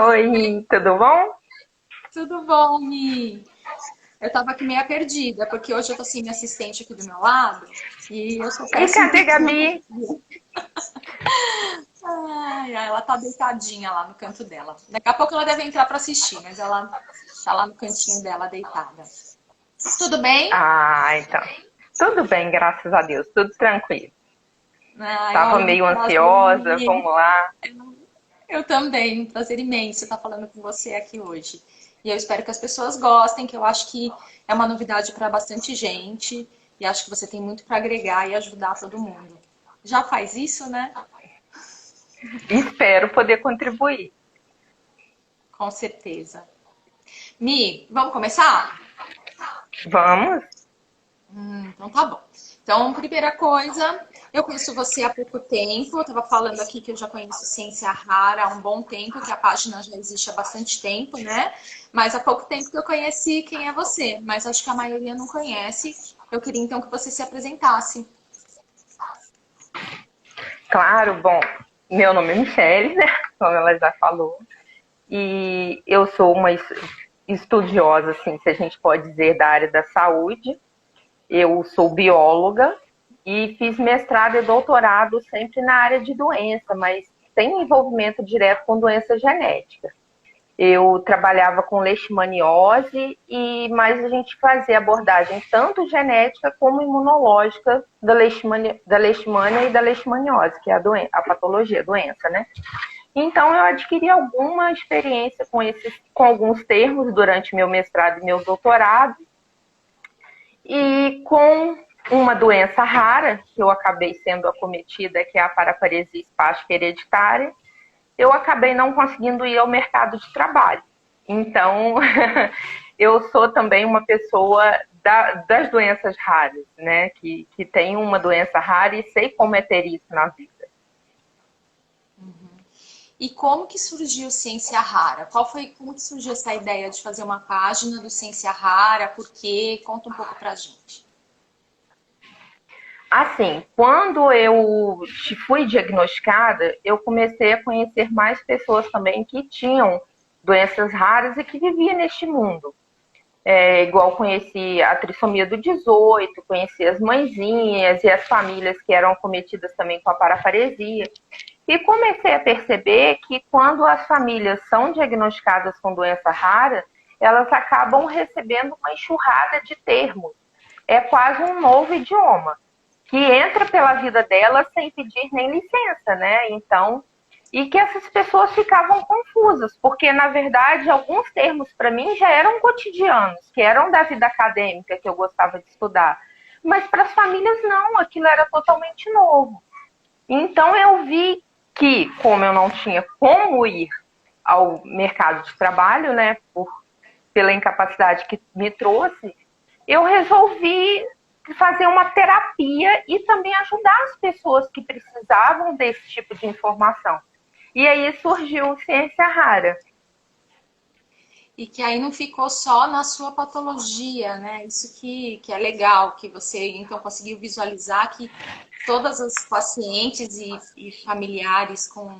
Oi, tudo bom? Tudo bom, Mi? Eu tava aqui meio perdida, porque hoje eu tô sem minha assistente aqui do meu lado e eu sou E péssima cadê em Gabi? geografia. Ai, ela tá deitadinha lá no canto dela. Daqui a pouco ela deve entrar pra assistir, mas ela tá lá no cantinho dela deitada. Tudo bem? Ah, então. Tudo bem, graças a Deus, tudo tranquilo. Ai, Tava olha, um meio prazer ansiosa, vamos imenso. lá. Eu também, um prazer imenso estar falando com você aqui hoje. E eu espero que as pessoas gostem, que eu acho que é uma novidade para bastante gente. E acho que você tem muito para agregar e ajudar todo mundo. Já faz isso, né? Espero poder contribuir. Com certeza. Mi, vamos começar? Vamos? Então tá bom. Então, primeira coisa, eu conheço você há pouco tempo. Eu estava falando aqui que eu já conheço Ciência Rara há um bom tempo, que a página já existe há bastante tempo, né? Mas há pouco tempo que eu conheci quem é você. Mas acho que a maioria não conhece. Eu queria então que você se apresentasse. Claro, bom, meu nome é Michele, né? Como ela já falou. E eu sou uma estudiosa, assim, se a gente pode dizer, da área da saúde. Eu sou bióloga e fiz mestrado e doutorado sempre na área de doença, mas sem envolvimento direto com doença genética. Eu trabalhava com leishmaniose e mais a gente fazia abordagem tanto genética como imunológica da leishmania e da leishmaniose, que é a patologia, a doença, né? Então eu adquiri alguma experiência com alguns termos durante meu mestrado e meu doutorado e com uma doença rara que eu acabei sendo acometida, que é a paraparesia espástica hereditária, eu acabei não conseguindo ir ao mercado de trabalho. Então, eu sou também uma pessoa das doenças raras, né? Que tem uma doença rara e sei como é ter isso na vida. E como que surgiu Ciência Rara? Como que surgiu essa ideia de fazer uma página do Ciência Rara? Por quê? Conta um pouco pra gente. Assim, quando eu fui diagnosticada, eu comecei a conhecer mais pessoas também que tinham doenças raras e que viviam neste mundo. Igual conheci a trissomia do 18, conheci as mãezinhas e as famílias que eram acometidas também com a paraparesia. E comecei a perceber que quando as famílias são diagnosticadas com doença rara, elas acabam recebendo uma enxurrada de termos. É quase um novo idioma, que entra pela vida delas sem pedir nem licença, né? Então, e que essas pessoas ficavam confusas, porque na verdade alguns termos para mim já eram cotidianos, que eram da vida acadêmica que eu gostava de estudar, mas para as famílias não, aquilo era totalmente novo. Então eu vi que, como eu não tinha como ir ao mercado de trabalho, né, pela incapacidade que me trouxe, eu resolvi fazer uma terapia e também ajudar as pessoas que precisavam desse tipo de informação. E aí surgiu Ciência Rara. E que aí não ficou só na sua patologia, né? Isso que é legal, que você então conseguiu visualizar que todas as pacientes e familiares com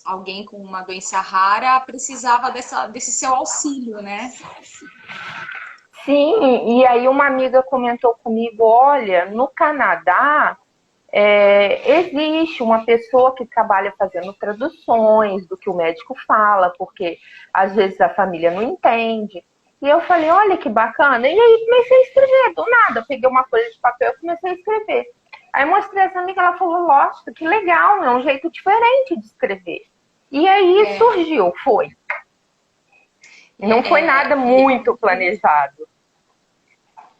alguém com uma doença rara precisava desse seu auxílio, né? Sim, e aí uma amiga comentou comigo, olha, no Canadá existe uma pessoa que trabalha fazendo traduções do que o médico fala, porque às vezes a família não entende. E eu falei, olha que bacana. E aí comecei a escrever, do nada. Eu peguei uma folha de papel e comecei a escrever. Aí mostrei essa amiga, ela falou, nossa, que legal, é um jeito diferente de escrever. E aí É, surgiu, foi. Não foi é, nada muito planejado.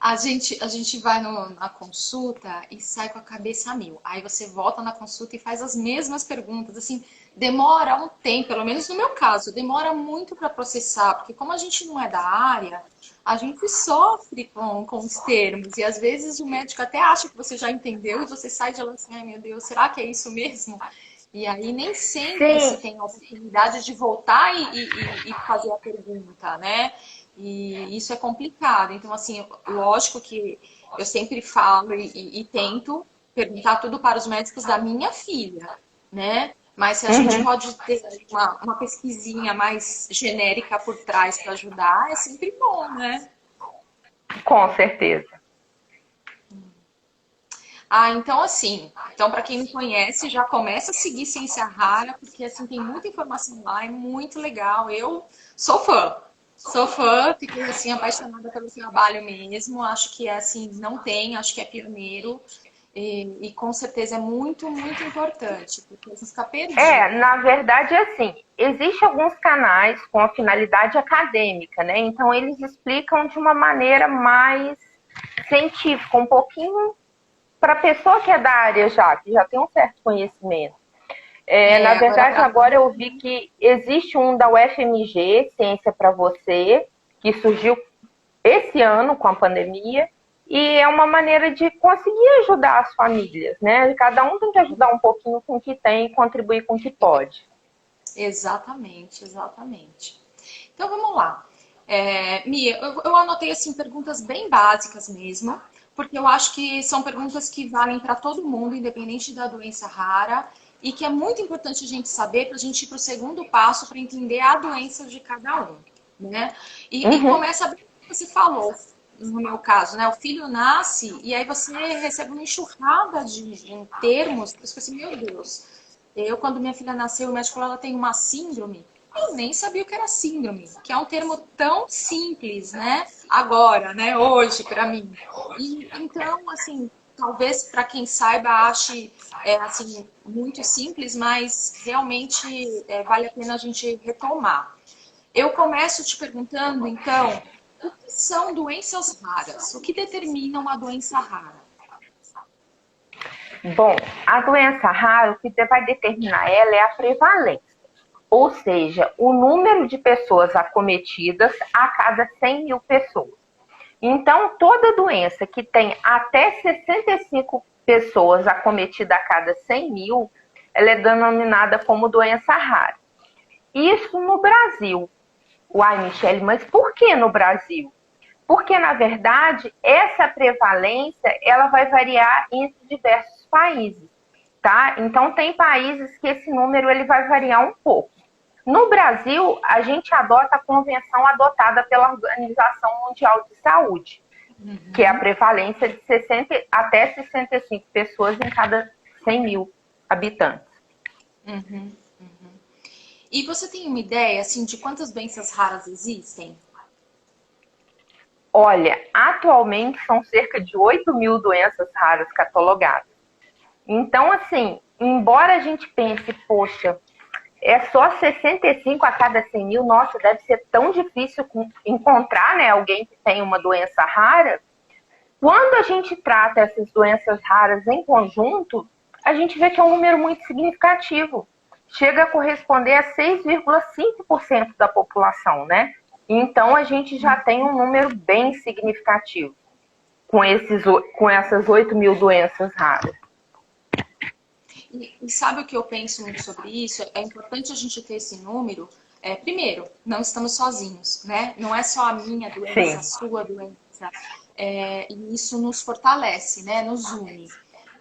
a gente vai na consulta e sai com a cabeça a mil. Aí você volta na consulta e faz as mesmas perguntas. Assim, demora um tempo, pelo menos no meu caso, demora muito para processar, porque como a gente não é da área, a gente sofre com os termos. E às vezes o médico até acha que você já entendeu e você sai de lá assim, ai meu Deus, será que é isso mesmo? E aí nem sempre Sim, se tem a oportunidade de voltar e fazer a pergunta, né? E isso é complicado. Então, assim, lógico que eu sempre falo e tento perguntar tudo para os médicos da minha filha, né? Mas se a gente Uhum, pode ter uma pesquisinha mais genérica por trás para ajudar, é sempre bom, né? com certeza. Ah, então assim, então para quem não conhece, já começa a seguir Ciência Rara, porque assim tem muita informação lá, é muito legal. Eu sou fã. Sou fã, fiquei assim apaixonada pelo trabalho mesmo. Acho que é assim, não tem, acho que é pioneiro e com certeza é muito, muito importante, porque você fica perdido. Na verdade, assim, existem alguns canais com a finalidade acadêmica, né? Então, eles explicam de uma maneira mais científica, um pouquinho para a pessoa que é da área já, que já tem um certo conhecimento. Na É, agora verdade, para agora eu vi que existe um da UFMG, Ciência para Você, que surgiu esse ano com a pandemia, e é uma maneira de conseguir ajudar as famílias, né? Cada um tem que ajudar um pouquinho com o que tem e contribuir com o que pode. exatamente, exatamente. Então vamos lá. Mia, eu anotei assim perguntas bem básicas mesmo, porque eu acho que são perguntas que valem para todo mundo, independente da doença rara, e que é muito importante a gente saber para a gente ir para o segundo passo para entender a doença de cada um, né? E Uhum. começa bem como você falou, no meu caso, né? O filho nasce e aí você recebe uma enxurrada de termos, você fica assim, meu Deus. Eu, quando minha filha nasceu, o médico falou, ela tem uma síndrome. Eu nem sabia o que era síndrome, que é um termo tão simples, né? Agora, né? Hoje, para mim. E então, assim, talvez para quem saiba ache assim muito simples, mas realmente vale a pena a gente retomar. Eu começo te perguntando, então, o que são doenças raras? O que determina uma doença rara? Bom, a doença rara, o que vai determinar ela é a prevalência, ou seja, o número de pessoas acometidas a cada 100 mil pessoas. Então, toda doença que tem até 65 pessoas acometidas a cada 100 mil, ela é denominada como doença rara. Isso no Brasil. Uai, Michele, mas por que no Brasil? Porque, na verdade, essa prevalência ela vai variar entre diversos países, tá? Então, tem países que esse número ele vai variar um pouco. No Brasil, a gente adota a convenção adotada pela Organização Mundial de Saúde, que é a prevalência de 60 até 65 pessoas em cada 100 mil habitantes. Uhum, uhum. E você tem uma ideia, assim, de quantas doenças raras existem? Olha, atualmente são cerca de 8 mil doenças raras catalogadas. Então, assim, embora a gente pense, poxa, é só 65 a cada 100 mil, nossa, deve ser tão difícil encontrar, né, alguém que tem uma doença rara. Quando a gente trata essas doenças raras em conjunto, a gente vê que é um número muito significativo. Chega a corresponder a 6,5% da população, né? Então a gente já tem um número bem significativo com essas 8 mil doenças raras. E sabe o que eu penso muito sobre isso? É importante a gente ter esse número. Primeiro, não estamos sozinhos, né? Não é só a minha doença, a Sim. sua doença. E isso nos fortalece, né? Nos une.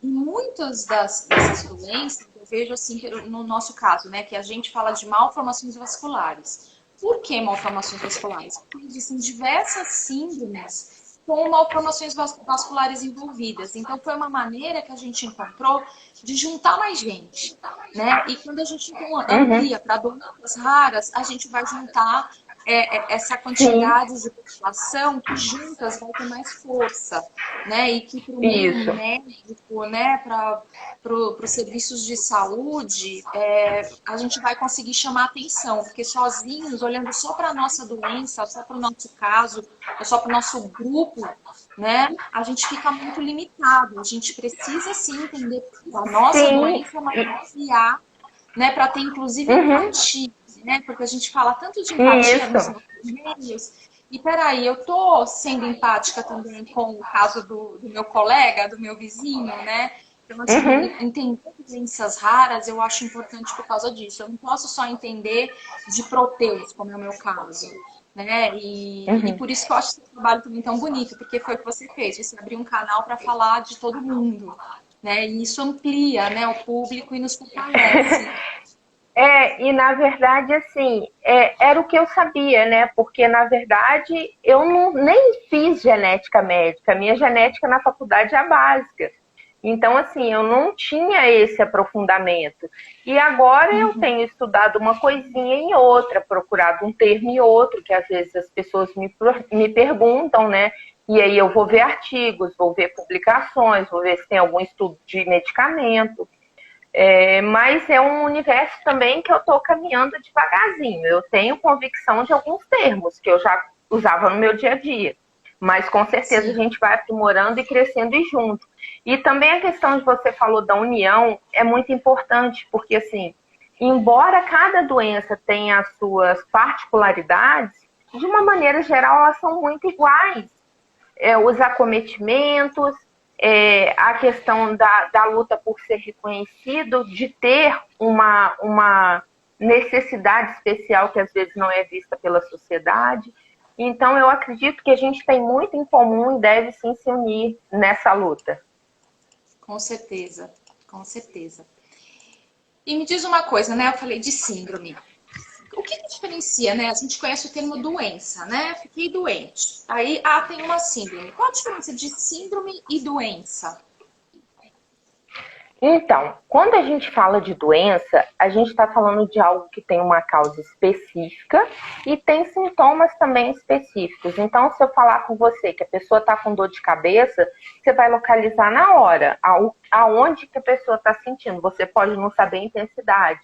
E muitas dessas doenças, eu vejo assim, no nosso caso, né? Que a gente fala de malformações vasculares. Por que malformações vasculares? Porque existem diversas síndromes com malformações vasculares envolvidas. Então, foi uma maneira que a gente encontrou de juntar mais gente, né? E quando a gente então Uhum. amplia para doenças raras, a gente vai juntar essa Sim, quantidade de população que juntas vai ter mais força, né? E que para o meio isso. médico, né? Para os serviços de saúde, a gente vai conseguir chamar atenção, porque sozinhos, olhando só para a nossa doença, só para o nosso caso, ou só para o nosso grupo, né? A gente fica muito limitado. A gente precisa sim entender a nossa Sim, doença, mas ampliar, né? Para ter inclusive uhum. empatia, né? Porque a gente fala tanto de empatia nos Isso. nossos meios. E peraí, eu tô sendo empática também com o caso do meu colega, do meu vizinho, né? Então, Uhum. assim, entender doenças raras eu acho importante por causa disso. Eu não posso só entender de proteus, como é o meu caso, né? E Uhum. por isso que eu acho esse trabalho também tão bonito, porque foi o que você fez. Você abriu um canal para falar de todo mundo, né? E isso amplia, né, o público e nos fortalece. E na verdade, assim, era o que eu sabia, né? Porque, na verdade, eu não, nem fiz genética médica. A minha genética na faculdade é a básica. Então, assim, eu não tinha esse aprofundamento. E agora eu Uhum. tenho estudado uma coisinha em outra, procurado um termo em outro, que às vezes as pessoas me perguntam, né? E aí eu vou ver artigos, vou ver publicações, vou ver se tem algum estudo de medicamento. Mas é um universo também que eu estou caminhando devagarzinho. Eu tenho convicção de alguns termos que eu já usava no meu dia a dia. Mas com certeza a Sim, gente vai aprimorando e crescendo e junto. E também a questão de você falou da união é muito importante, porque assim, embora cada doença tenha as suas particularidades, de uma maneira geral elas são muito iguais. Os acometimentos, a questão da luta por ser reconhecido, de ter uma necessidade especial que às vezes não é vista pela sociedade. Então, eu acredito que a gente tem muito em comum e deve sim se unir nessa luta. com certeza, com certeza. E me diz uma coisa, né? Eu falei de síndrome. O que que diferencia, né? A gente conhece o termo doença, né? Fiquei doente. Aí, tem uma síndrome. Qual a diferença de síndrome e doença? Então, quando a gente fala de doença, a gente está falando de algo que tem uma causa específica e tem sintomas também específicos. Então, se eu falar com você que a pessoa está com dor de cabeça, você vai localizar na hora aonde que a pessoa está sentindo. Você pode não saber a intensidade.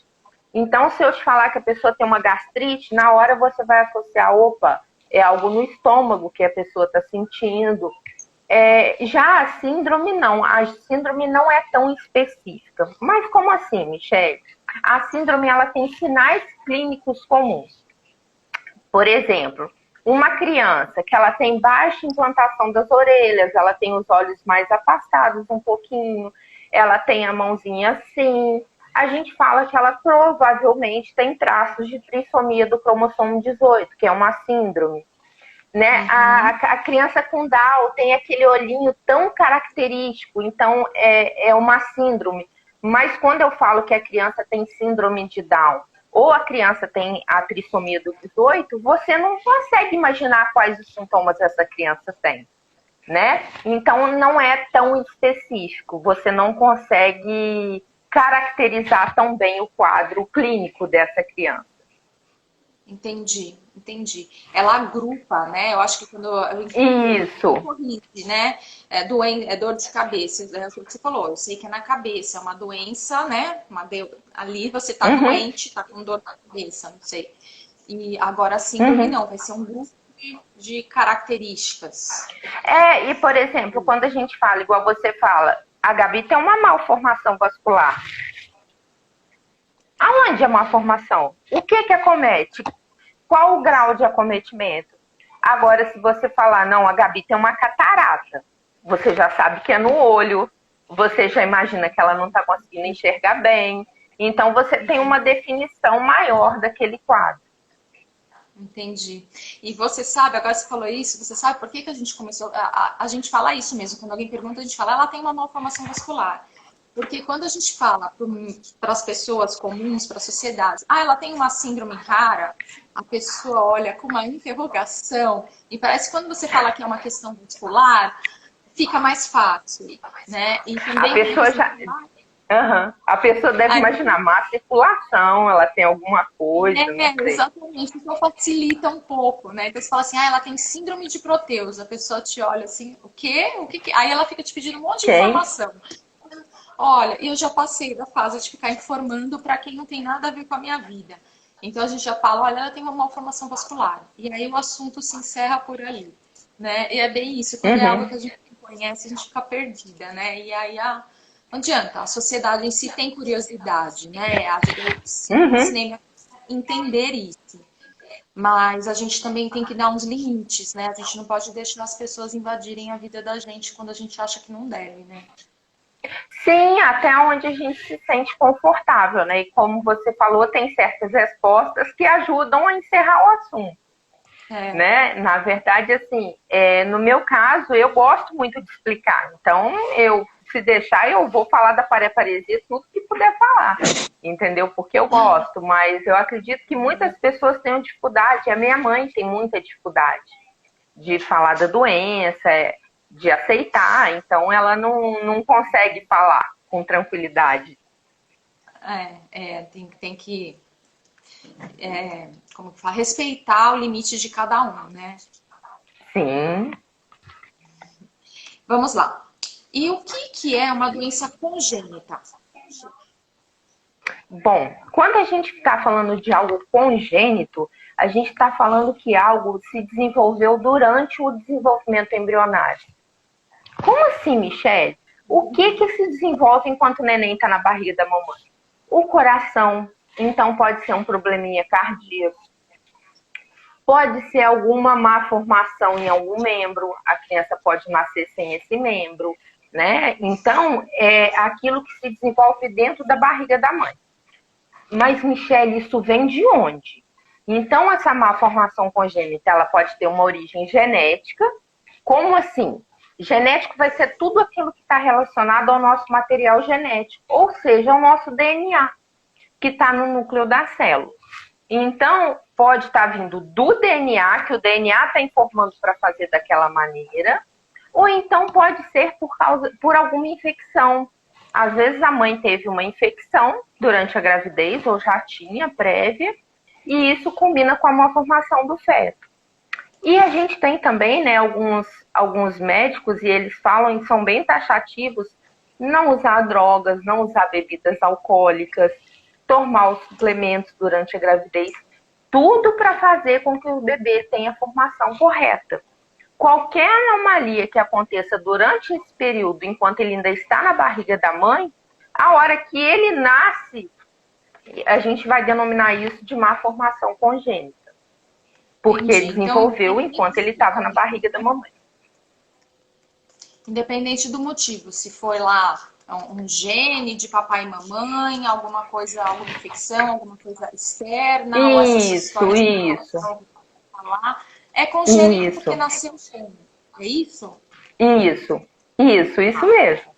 Então, se eu te falar que a pessoa tem uma gastrite, na hora você vai associar, opa, é algo no estômago que a pessoa está sentindo. Já a síndrome não. A síndrome não é tão específica. Mas como assim, Michelle? A síndrome ela tem sinais clínicos comuns. Por exemplo, uma criança que ela tem baixa implantação das orelhas, ela tem os olhos mais afastados um pouquinho, ela tem a mãozinha assim, a gente fala que ela provavelmente tem traços de trissomia do cromossomo 18, que é uma síndrome. Né? Uhum, A criança com Down tem aquele olhinho tão característico, então é uma síndrome. Mas quando eu falo que a criança tem síndrome de Down ou a criança tem a trissomia do 18, você não consegue imaginar quais os sintomas essa criança tem, né? Então não é tão específico, você não consegue caracterizar tão bem o quadro clínico dessa criança. entendi, entendi. Ela agrupa, né? Eu acho que quando Isso. corrige, né? É dor de cabeça, é o que você falou. Eu sei que é na cabeça, é uma doença, né? Ali você tá Uhum, doente, tá com dor na cabeça, não sei. E agora a síndrome uhum. não, vai ser um grupo de características. E por exemplo, quando a gente fala, igual você fala, a Gabi tem uma malformação vascular. Aonde é malformação? O que que acomete? Qual o grau de acometimento? Agora, se você falar, não, a Gabi tem uma catarata, você já sabe que é no olho, você já imagina que ela não está conseguindo enxergar bem. Então, você tem uma definição maior daquele quadro. Entendi. E você sabe, agora você falou isso, você sabe por que que a gente começou a gente fala isso mesmo, quando alguém pergunta, a gente fala, ela tem uma malformação vascular. Porque quando a gente fala para as pessoas comuns, para a sociedade, ela tem uma síndrome rara, a pessoa olha com uma interrogação, e parece que quando você fala que é uma questão vascular, fica mais fácil, né? E A também quando pessoa você já. fala, Uhum. A pessoa deve imaginar má circulação, ela tem alguma coisa, não sei. exatamente. Então facilita um pouco, né? Então você fala assim, ela tem síndrome de Proteus. A pessoa te olha assim, o quê? O que que... Aí ela fica te pedindo um monte de Tem. informação. Olha, eu já passei da fase de ficar informando para quem não tem nada a ver com a minha vida. Então a gente já fala, olha, ela tem uma malformação vascular. E aí o assunto se encerra por ali, né? E é bem isso, quando é algo Uhum. que a gente não conhece, a gente fica perdida, né? E aí não adianta, a sociedade em si tem curiosidade, né? Eu sempre Uhum. ensinei a entender isso. Mas a gente também tem que dar uns limites, né? A gente não pode deixar as pessoas invadirem a vida da gente quando a gente acha que não deve, né? Sim, até onde a gente se sente confortável, né? E como você falou, tem certas respostas que ajudam a encerrar o assunto, É, né? Na verdade, assim, no meu caso, eu gosto muito de explicar. Então, eu se deixar, eu vou falar da pareparesia tudo que puder falar, entendeu? Porque eu gosto, mas eu acredito que muitas pessoas tenham dificuldade, a minha mãe tem muita dificuldade de falar da doença, de aceitar, então ela não consegue falar com tranquilidade. Tem que como que fala? Respeitar o limite de cada um, né? Sim. Vamos lá. E o que é uma doença congênita? Bom, quando a gente está falando de algo congênito, a gente está falando que algo se desenvolveu durante o desenvolvimento embrionário. Como assim, Michele? O que se desenvolve enquanto o neném está na barriga da mamãe? O coração, então pode ser um probleminha cardíaco, pode ser alguma má formação em algum membro, a criança pode nascer sem esse membro, né? Então, é aquilo que se desenvolve dentro da barriga da mãe. Mas, Michele, isso vem de onde? Então, essa má formação congênita, ela pode ter uma origem genética. Como assim? Genético vai ser tudo aquilo que está relacionado ao nosso material genético, ou seja, ao nosso DNA, que está no núcleo da célula. Então, pode estar vindo do DNA, que o DNA está informando para fazer daquela maneira, ou então pode ser por alguma infecção. Às vezes a mãe teve uma infecção durante a gravidez, ou já tinha prévia, e isso combina com a malformação do feto. E a gente tem também, né, alguns médicos, e eles falam, e são bem taxativos, não usar drogas, não usar bebidas alcoólicas, tomar os suplementos durante a gravidez, tudo para fazer com que o bebê tenha a formação correta. Qualquer anomalia que aconteça durante esse período, enquanto ele ainda está na barriga da mãe, a hora que ele nasce, a gente vai denominar isso de má formação congênita. Porque ele desenvolveu enquanto ele estava na barriga da mamãe. Independente do motivo, se foi lá um gene de papai e mamãe, alguma coisa, alguma infecção, alguma coisa externa, ou isso. Falar, é congênito porque nasceu sem. É isso? Isso mesmo.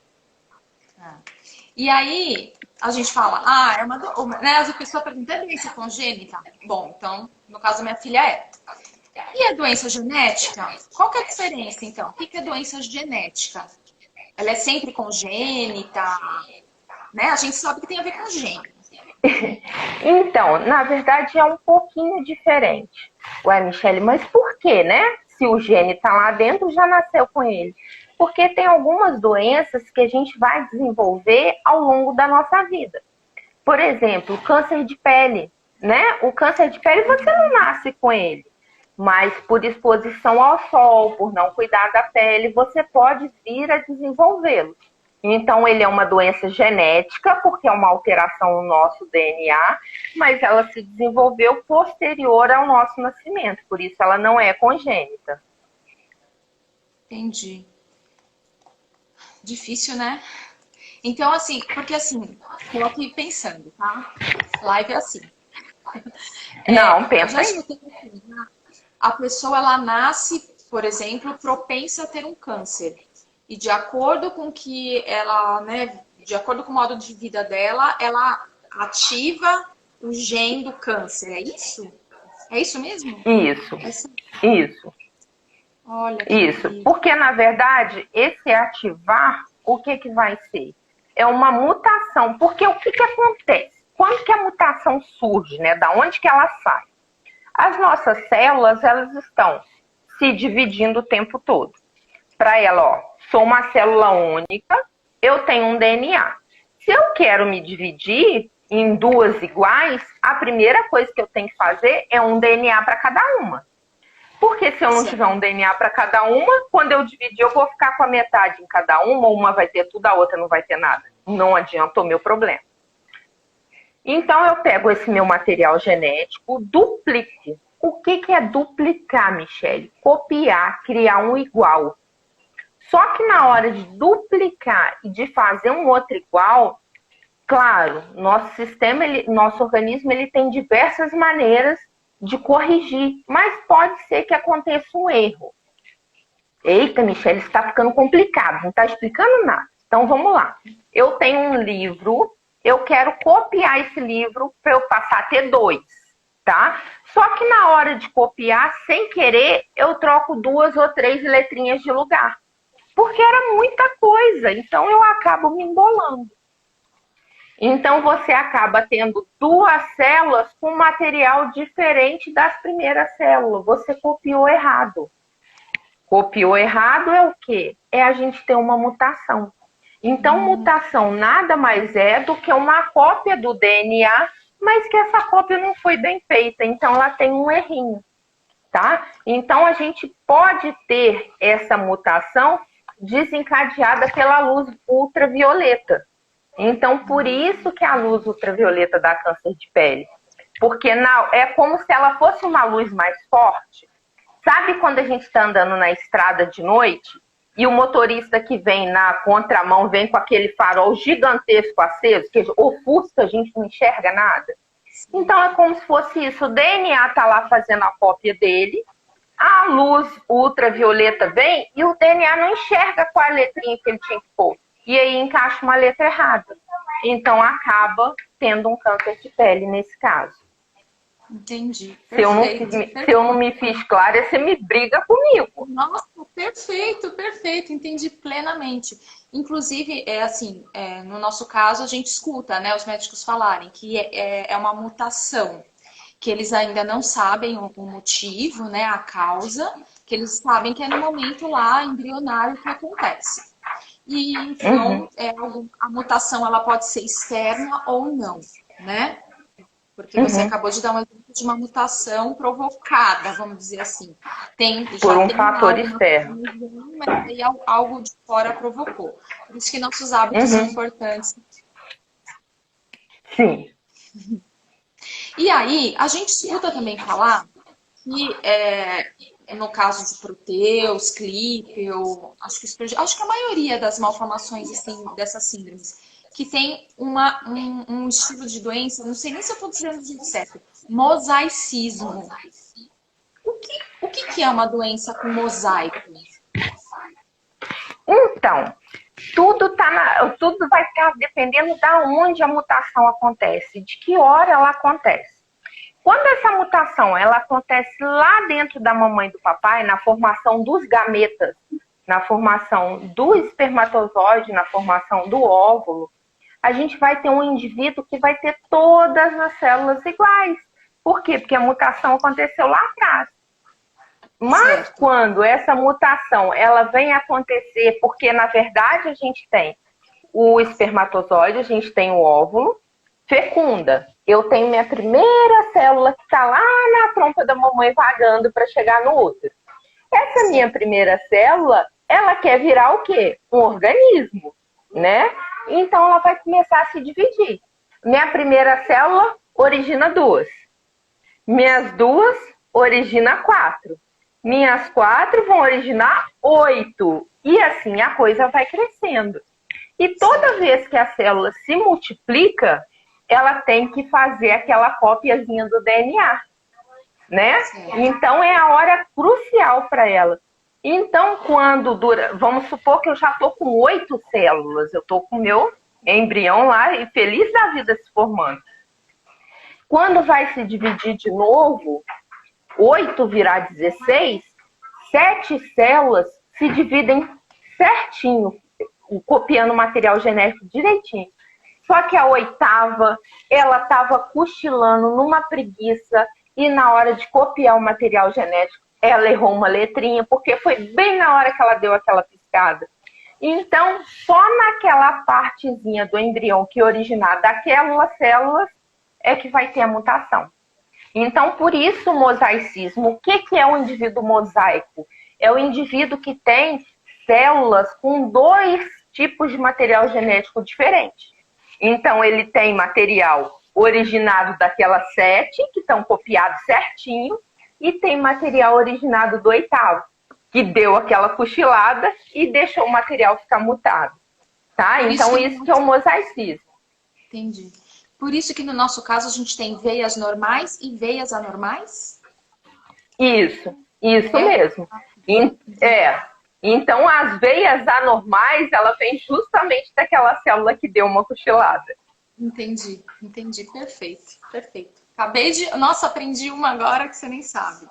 E aí, a gente fala, é uma né? As pessoas perguntam, é doença congênita? Bom, então, no caso, minha filha é. E a doença genética? Qual que é a diferença, então? O que é doença genética? Ela é sempre congênita, né? A gente sabe que tem a ver com gene. Então, na verdade, é um pouquinho diferente. Ué, Michele, mas por quê, né? Se o gene está lá dentro, já nasceu com ele. Porque tem algumas doenças que a gente vai desenvolver ao longo da nossa vida. Por exemplo, o câncer de pele, né? O câncer de pele você não nasce com ele. Mas por exposição ao sol, por não cuidar da pele, você pode vir a desenvolvê-lo. Então, ele é uma doença genética, porque é uma alteração no nosso DNA, mas ela se desenvolveu posterior ao nosso nascimento, por isso ela não é congênita. Entendi. Difícil, né? Então, assim, porque assim, tô aqui pensando, tá? Live é assim. Não, pensa aí. A pessoa, ela nasce, por exemplo, propensa a ter um câncer. E de acordo com que ela, né, de acordo com o modo de vida dela, ela ativa o gene do câncer. É isso? É isso mesmo? Isso. Olha que isso. Delícia. Porque, na verdade, esse ativar, o que vai ser? É uma mutação. Porque o que acontece? Quando que a mutação surge, né? Da onde que ela sai? As nossas células, elas estão se dividindo o tempo todo. Para ela, sou uma célula única, eu tenho um DNA. Se eu quero me dividir em duas iguais, a primeira coisa que eu tenho que fazer é um DNA para cada uma. Porque se eu não tiver um DNA para cada uma, quando eu dividir, eu vou ficar com a metade em cada uma vai ter tudo, a outra não vai ter nada. Não adiantou meu problema. Então, eu pego esse meu material genético, duplico. O que é duplicar, Michele? Copiar, criar um igual. Só que na hora de duplicar e de fazer um outro igual, claro, nosso sistema, nosso organismo, ele tem diversas maneiras de corrigir, mas pode ser que aconteça um erro. Eita, Michele, isso está ficando complicado, não está explicando nada. Então, vamos lá. Eu tenho um livro, eu quero copiar esse livro para eu passar a ter 2, tá? Só que na hora de copiar, sem querer, eu troco 2 ou 3 letrinhas de lugar. Porque era muita coisa, então eu acabo me embolando. Então, você acaba tendo 2 células com material diferente das primeiras células. Você copiou errado. Copiou errado é o quê? É a gente ter uma mutação. Então, mutação nada mais é do que uma cópia do DNA, mas que essa cópia não foi bem feita. Então, ela tem um errinho, tá? Então, a gente pode ter essa mutação desencadeada pela luz ultravioleta. Então, por isso que a luz ultravioleta dá câncer de pele. Porque é como se ela fosse uma luz mais forte. Sabe quando a gente está andando na estrada de noite e o motorista que vem na contramão vem com aquele farol gigantesco aceso, que ofusca, a gente não enxerga nada? Então, é como se fosse isso. O DNA está lá fazendo a cópia dele, a luz ultravioleta vem e o DNA não enxerga qual a letrinha que ele tinha que pôr. E aí encaixa uma letra errada. Então, acaba tendo um câncer de pele nesse caso. Entendi. Se eu não me fiz clara, você me briga comigo. Nossa, perfeito, perfeito. Entendi plenamente. Inclusive, no nosso caso, a gente escuta, né, os médicos falarem que é uma mutação, que eles ainda não sabem o motivo, né, a causa, que eles sabem que é no momento lá embrionário que acontece. E então, a mutação ela pode ser externa ou não, né? Porque você acabou de dar um exemplo de uma mutação provocada, vamos dizer assim. Por um fator externo. Mas aí algo de fora provocou. Por isso que nossos hábitos são importantes. Sim. E aí, a gente escuta também falar que, no caso de Proteus, Klippel, acho que a maioria das malformações assim, dessas síndromes, que tem um estilo de doença, não sei nem se eu estou dizendo de certo, mosaicismo. O que é uma doença com mosaico? Então, tudo vai ficar dependendo de onde a mutação acontece, de que hora ela acontece. Quando essa mutação ela acontece lá dentro da mamãe e do papai, na formação dos gametas, na formação do espermatozoide, na formação do óvulo, a gente vai ter um indivíduo que vai ter todas as células iguais. Por quê? Porque a mutação aconteceu lá atrás. Mas quando essa mutação ela vem acontecer, porque na verdade a gente tem o espermatozoide, a gente tem o óvulo, fecunda. Eu tenho minha primeira célula que está lá na trompa da mamãe vagando para chegar no útero. Essa minha primeira célula, ela quer virar o quê? Um organismo, né? Então ela vai começar a se dividir. Minha primeira célula origina 2. Minhas 2 origina 4. Minhas 4 vão originar 8. E assim a coisa vai crescendo. E toda vez que a célula se multiplica, ela tem que fazer aquela copiazinha do DNA, né? Então é a hora crucial para ela. Então, quando dura... Vamos supor que eu já estou com 8 células. Eu estou com o meu embrião lá e feliz da vida se formando. Quando vai se dividir de novo, 8 virar 16, 7 células se dividem certinho, copiando o material genético direitinho. Só que a 8ª, ela estava cochilando numa preguiça e na hora de copiar o material genético, ela errou uma letrinha, porque foi bem na hora que ela deu aquela piscada. Então, só naquela partezinha do embrião que originar daquelas células é que vai ter a mutação. Então, por isso o mosaicismo. O que é um indivíduo mosaico? É o indivíduo que tem células com 2 tipos de material genético diferente. Então, ele tem material originado daquelas 7, que estão copiados certinho, e tem material originado do 8º, que deu aquela cochilada e deixou o material ficar mutado. Tá? Então, isso que é o mosaicismo. Entendi. Por isso que no nosso caso a gente tem veias normais e veias anormais? Isso mesmo. Então, as veias anormais, ela vem justamente daquela célula que deu uma cochilada. Entendi, entendi. Perfeito, perfeito. Acabei de. Nossa, aprendi uma agora que você nem sabe.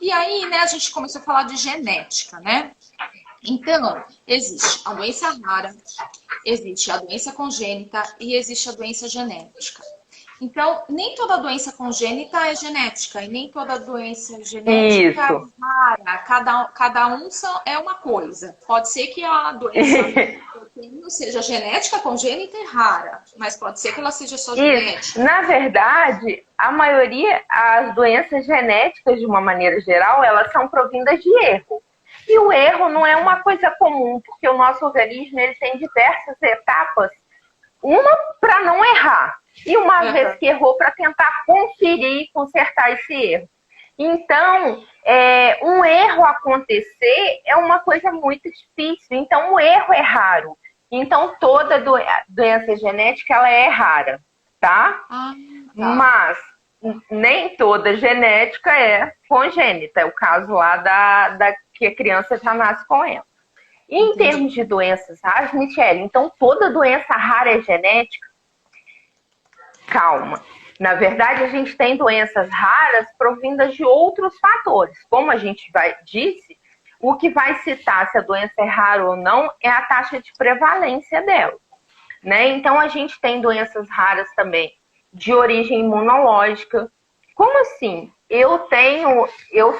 E aí, né, a gente começou a falar de genética, né? Então, existe a doença rara, existe a doença congênita e existe a doença genética. Então, nem toda doença congênita é genética e nem toda doença genética Isso. é rara. Cada um é uma coisa. Pode ser que a doença que eu tenho seja genética, congênita e rara, mas pode ser que ela seja só Isso. genética. Na verdade, a maioria, as doenças genéticas, de uma maneira geral, elas são provindas de erro. E o erro não é uma coisa comum, porque o nosso organismo ele tem diversas etapas. Uma para não errar, e uma vez que errou, para tentar conferir e consertar esse erro. Então, um erro acontecer é uma coisa muito difícil. Então, o erro é raro. Então, toda doença genética ela é rara, tá? Tá. Mas nem toda genética é congênita. É o caso lá da que a criança já nasce com ela. E em termos de doenças raras, Michele, então toda doença rara é genética? Calma. Na verdade, a gente tem doenças raras provindas de outros fatores. Como a gente disse, o que vai citar se a doença é rara ou não é a taxa de prevalência dela. Né? Então, a gente tem doenças raras também de origem imunológica. Como assim? Eu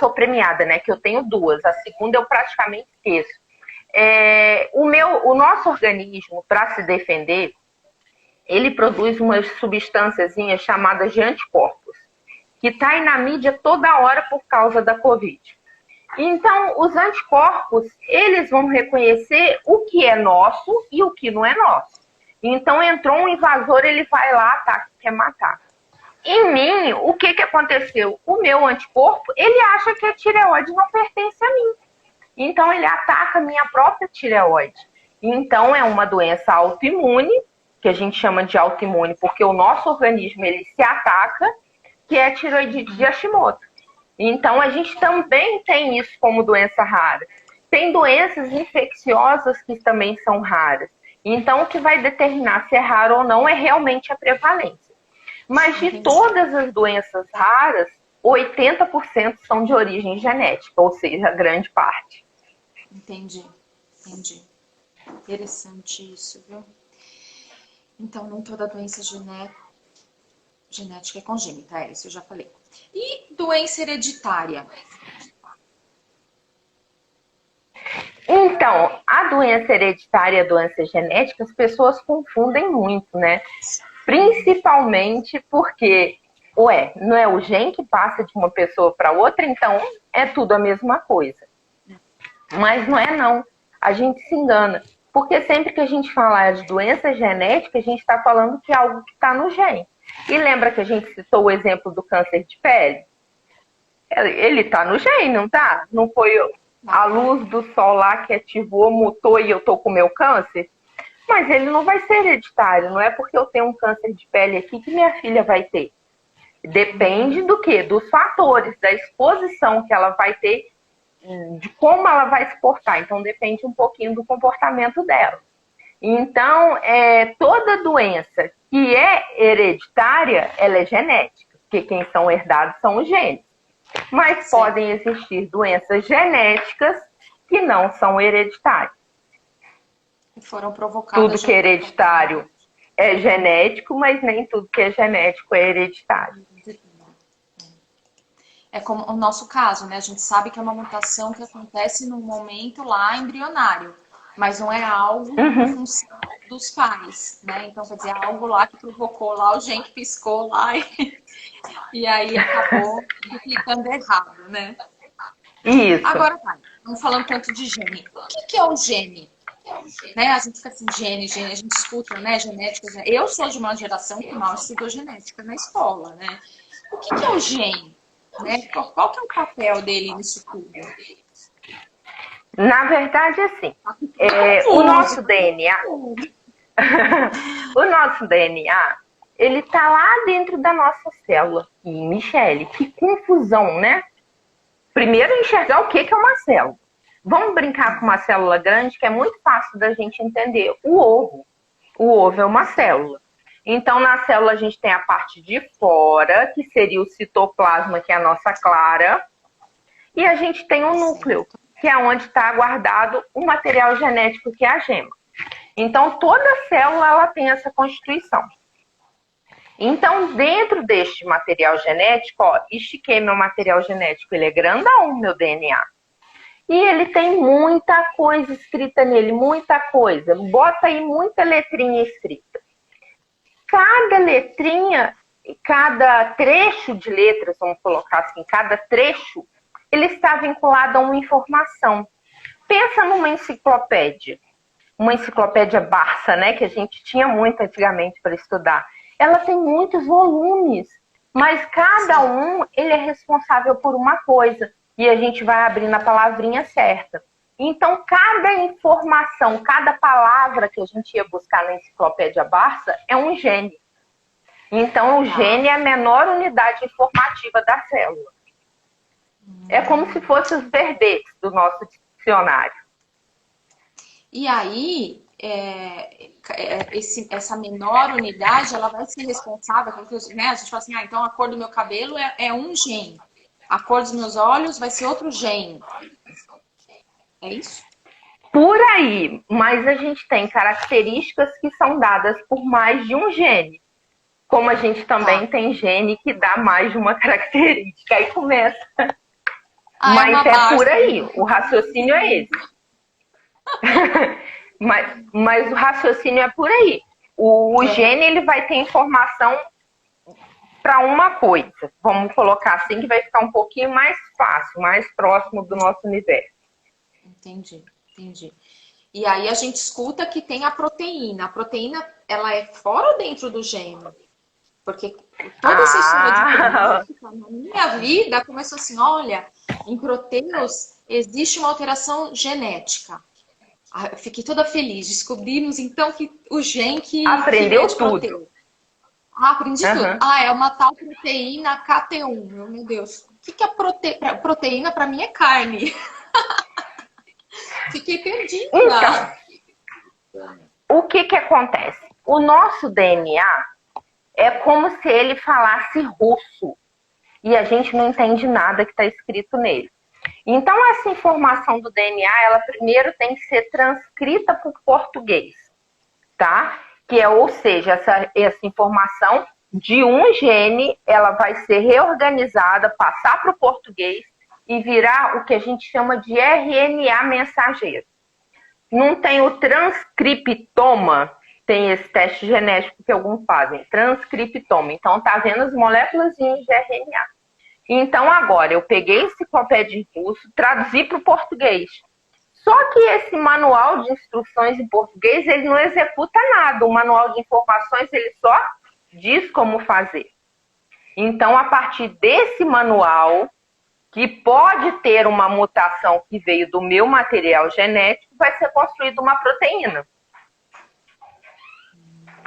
sou premiada, né? Que eu tenho duas. A segunda eu praticamente esqueço. O nosso organismo, para se defender, ele produz umas substânciazinhas chamadas de anticorpos, que está aí na mídia toda hora por causa da Covid. Então, os anticorpos, eles vão reconhecer o que é nosso e o que não é nosso. Então, entrou um invasor, ele vai lá, tá, quer matar. Em mim, o que aconteceu? O meu anticorpo, ele acha que a tireoide não pertence a mim. Então, ele ataca a minha própria tireoide. Então, é uma doença autoimune, que a gente chama de autoimune, porque o nosso organismo ele se ataca, que é a tireoidite de Hashimoto. Então, a gente também tem isso como doença rara. Tem doenças infecciosas que também são raras. Então, o que vai determinar se é raro ou não é realmente a prevalência. Mas de todas as doenças raras, 80% são de origem genética, ou seja, a grande parte. Entendi. Interessante isso, viu? Então, nem toda doença genética é congênita, isso eu já falei. E doença hereditária? Então, a doença hereditária e a doença genética, as pessoas confundem muito, né? Principalmente porque, não é o gene que passa de uma pessoa para outra, então é tudo a mesma coisa. Mas não é não, a gente se engana. Porque sempre que a gente fala de doença genética, a gente está falando que é algo que está no gene. E lembra que a gente citou o exemplo do câncer de pele? Ele está no gene, não tá? Não foi a luz do sol lá que ativou, mutou e eu estou com o meu câncer? Mas ele não vai ser hereditário, não é porque eu tenho um câncer de pele aqui que minha filha vai ter. Depende do quê? Dos fatores, da exposição que ela vai ter, de como ela vai se portar. Então, depende um pouquinho do comportamento dela. Então, toda doença que é hereditária, ela é genética, porque quem são herdados são os genes. Mas sim, podem existir doenças genéticas que não são hereditárias. Que foram provocadas. Tudo que é hereditário é genético, mas nem tudo que é genético é hereditário. É como o nosso caso, né? A gente sabe que é uma mutação que acontece no momento lá embrionário, mas não é algo em função dos pais, né? Então, quer dizer, algo lá que provocou lá, o gene que piscou lá e aí acabou ficando errado, né? Isso. Agora, vamos falando tanto de gene. O que é o gene? Né? A gente fica assim, gene, a gente escuta, né? Genética. Eu sou de uma geração que mal estudou genética na escola, né? O que é o gene? Né? Qual que é o papel dele nisso tudo? Na verdade, assim, o nosso DNA, o nosso DNA, ele tá lá dentro da nossa célula. E, Michele, que confusão, né? Primeiro, enxergar o que é uma célula. Vamos brincar com uma célula grande, que é muito fácil da gente entender. O ovo. O ovo é uma célula. Então, na célula, a gente tem a parte de fora, que seria o citoplasma, que é a nossa clara. E a gente tem o núcleo, que é onde está guardado o material genético, que é a gema. Então, toda célula ela tem essa constituição. Então, dentro deste material genético, ó, estiquei meu material genético, ele é grandão, meu DNA. E ele tem muita coisa escrita nele, muita coisa. Bota aí muita letrinha escrita. Cada letrinha, cada trecho de letras, vamos colocar assim, cada trecho, ele está vinculado a uma informação. Pensa numa enciclopédia. Uma enciclopédia Barça, né, que a gente tinha muito antigamente para estudar. Ela tem muitos volumes, mas cada um ele é responsável por uma coisa. E a gente vai abrindo a palavrinha certa. Então, cada informação, cada palavra que a gente ia buscar na enciclopédia Barça é um gene. Então, o gene é a menor unidade informativa da célula. É como se fossem os verbetes do nosso dicionário. E aí, essa menor unidade, ela vai ser responsável, né? A gente fala assim, então a cor do meu cabelo é um gene. A cor dos meus olhos vai ser outro gene. É isso? Por aí, mas a gente tem características que são dadas por mais de um gene. Como a gente também tem gene que dá mais de uma característica. Aí começa. Mas é por aí, o raciocínio é esse. mas o raciocínio é por aí. O gene ele vai ter informação para uma coisa. Vamos colocar assim que vai ficar um pouquinho mais fácil, mais próximo do nosso universo. Entendi. E aí a gente escuta que tem a proteína. A proteína, ela é fora ou dentro do gene? Porque toda essa história de genética na minha vida começou assim, olha, em proteus existe uma alteração genética. Eu fiquei toda feliz. Descobrimos então que o gene que aprendeu que tudo. Proteus. Aprendi tudo. É uma tal proteína KT1. Meu Deus. O que é proteína? Para mim é carne. Fiquei perdida. Então, o que acontece? O nosso DNA é como se ele falasse russo. E a gente não entende nada que está escrito nele. Então, essa informação do DNA, ela primeiro tem que ser transcrita para o português, tá? Ou seja, essa informação de um gene, ela vai ser reorganizada, passar para o português e virar o que a gente chama de RNA mensageiro. Não tem o transcriptoma, tem esse teste genético que alguns fazem, transcriptoma. Então, tá vendo as moléculas de RNA. Então, agora, eu peguei a enciclopédia em russo, traduzi para o português. Só que esse manual de instruções em português, ele não executa nada. O manual de informações, ele só diz como fazer. Então, a partir desse manual, que pode ter uma mutação que veio do meu material genético, vai ser construída uma proteína.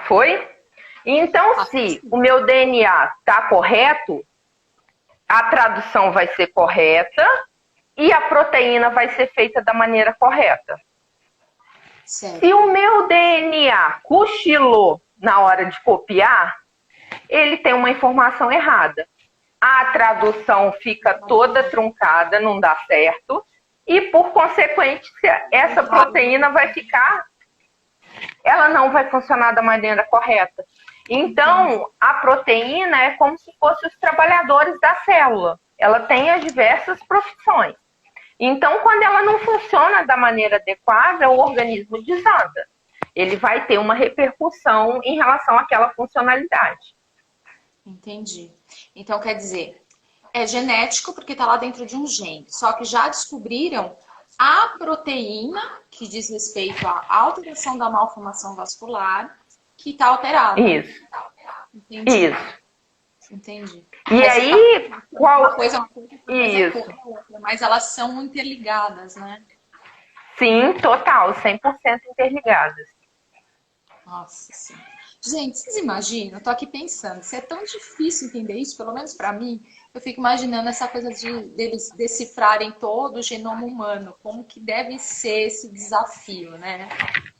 Foi? Então, se o meu DNA está correto, a tradução vai ser correta e a proteína vai ser feita da maneira correta. Certo. Se o meu DNA cochilou na hora de copiar, ele tem uma informação errada. A tradução fica toda truncada, não dá certo, e por consequência, essa proteína vai ficar, ela não vai funcionar da maneira correta. Então, a proteína é como se fossem os trabalhadores da célula. Ela tem as diversas profissões. Então, quando ela não funciona da maneira adequada, o organismo desanda. Ele vai ter uma repercussão em relação àquela funcionalidade. Entendi. Então, quer dizer, é genético porque está lá dentro de um gene. Só que já descobriram a proteína que diz respeito à alteração da malformação vascular que está alterada. Isso. Entendi. Isso. Entendi. E mas aí, uma coisa é uma coisa, isso. Mas elas são interligadas, né? Sim, total, 100% interligadas. Nossa Senhora. Gente, vocês imaginam? Eu tô aqui pensando, se é tão difícil entender isso, pelo menos para mim, eu fico imaginando essa coisa deles decifrarem todo o genoma humano, como que deve ser esse desafio, né?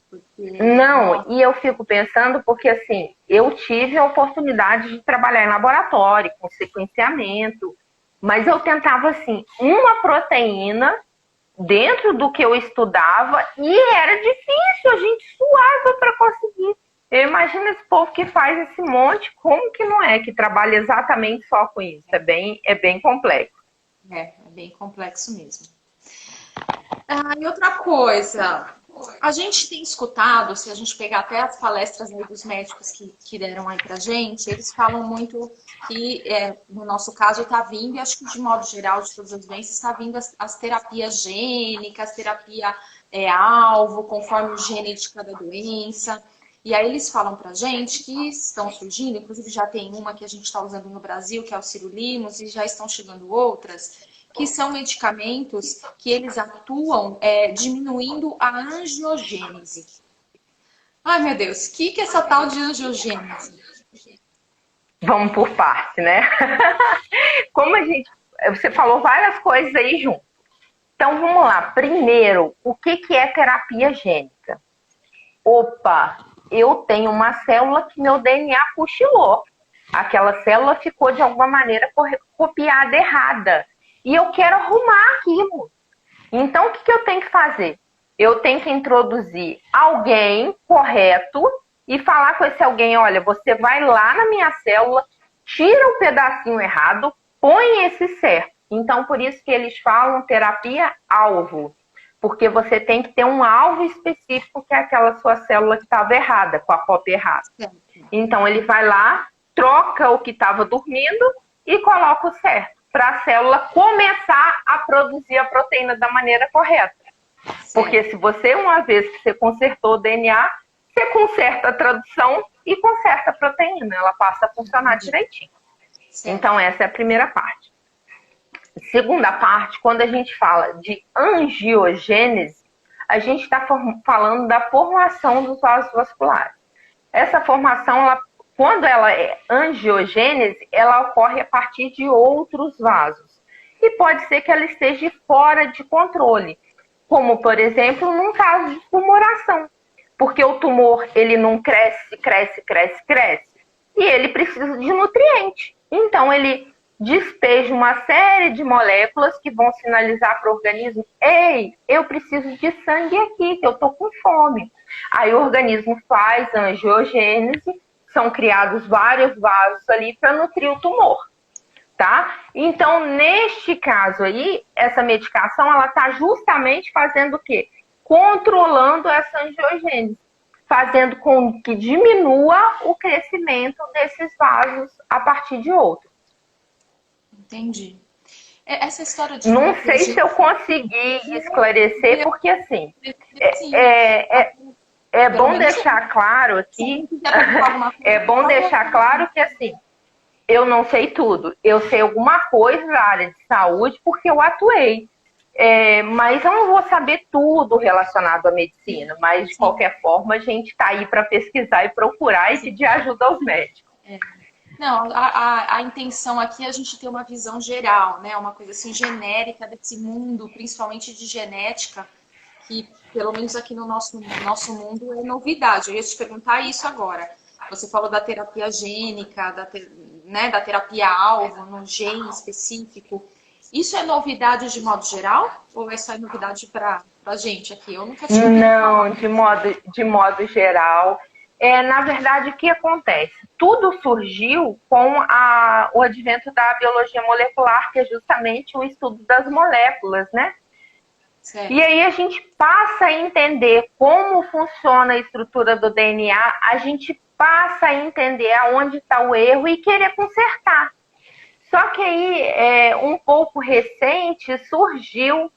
Porque, Não, nossa, e eu fico pensando porque assim, eu tive a oportunidade de trabalhar em laboratório, com sequenciamento, mas eu tentava assim, uma proteína dentro do que eu estudava e era difícil, a gente suava para conseguir. Eu imagino esse povo que faz esse monte, como que não é, que trabalha exatamente só com isso? É bem complexo. é bem complexo mesmo. Ah, e outra coisa, a gente tem escutado, se a gente pegar até as palestras, né, dos médicos que deram aí pra gente, eles falam muito que, no nosso caso, está vindo, e acho que de modo geral, de todas as doenças, está vindo as terapias gênicas, terapia alvo, conforme o gene de cada doença. E aí eles falam pra gente que estão surgindo, inclusive já tem uma que a gente está usando no Brasil, que é o Sirolimus, e já estão chegando outras, que são medicamentos que eles atuam diminuindo a angiogênese. Ai, meu Deus, o que é essa tal de angiogênese? Vamos por parte, né? Como a gente. Você falou várias coisas aí junto. Então vamos lá. Primeiro, o que é terapia gênica? Opa, eu tenho uma célula que meu DNA cochilou. Aquela célula ficou de alguma maneira copiada errada. E eu quero arrumar aquilo. Então o que eu tenho que fazer? Eu tenho que introduzir alguém correto e falar com esse alguém, olha, você vai lá na minha célula, tira o pedacinho errado, põe esse certo. Então, por isso que eles falam terapia-alvo. Porque você tem que ter um alvo específico, que é aquela sua célula que estava errada, com a cópia errada. Então, ele vai lá, troca o que estava dormindo e coloca o certo, para a célula começar a produzir a proteína da maneira correta. Porque se você, uma vez que você consertou o DNA, você conserta a tradução e conserta a proteína, ela passa a funcionar direitinho. Então, essa é a primeira parte. Segunda parte, quando a gente fala de angiogênese, a gente está falando da formação dos vasos vasculares. Essa formação, quando ela é angiogênese, ela ocorre a partir de outros vasos. E pode ser que ela esteja fora de controle, como, por exemplo, num caso de tumoração. Porque o tumor, ele não cresce, e ele precisa de nutriente. Então, ele despeja uma série de moléculas que vão sinalizar para o organismo: ei, eu preciso de sangue aqui, que eu estou com fome. Aí o organismo faz a angiogênese, são criados vários vasos ali para nutrir o tumor, tá? Então, neste caso aí, essa medicação, ela está justamente fazendo o quê? Controlando essa angiogênese, fazendo com que diminua o crescimento desses vasos a partir de outros. Entendi. Essa história de... Não sei se eu consegui esclarecer, porque assim, é bom deixar claro aqui, é bom deixar claro que assim, eu não sei tudo, eu sei alguma coisa da área de saúde porque eu atuei, mas eu não vou saber tudo relacionado à medicina, mas de qualquer forma a gente está aí para pesquisar e procurar e pedir ajuda aos médicos. Não, a intenção aqui é a gente ter uma visão geral, né? Uma coisa assim genérica desse mundo, principalmente de genética, que pelo menos aqui no nosso mundo é novidade. Eu ia te perguntar isso agora. Você falou da terapia gênica, da terapia-alvo, no gene específico. Isso é novidade de modo geral? Ou é só novidade para a gente aqui? Eu nunca tinha ouvido falar. Não, de modo geral. Na verdade, o que acontece? Tudo surgiu com o advento da biologia molecular, que é justamente o estudo das moléculas, né? Certo. E aí a gente passa a entender como funciona a estrutura do DNA, a gente passa a entender aonde está o erro e querer consertar. Só que aí, um pouco recente, surgiu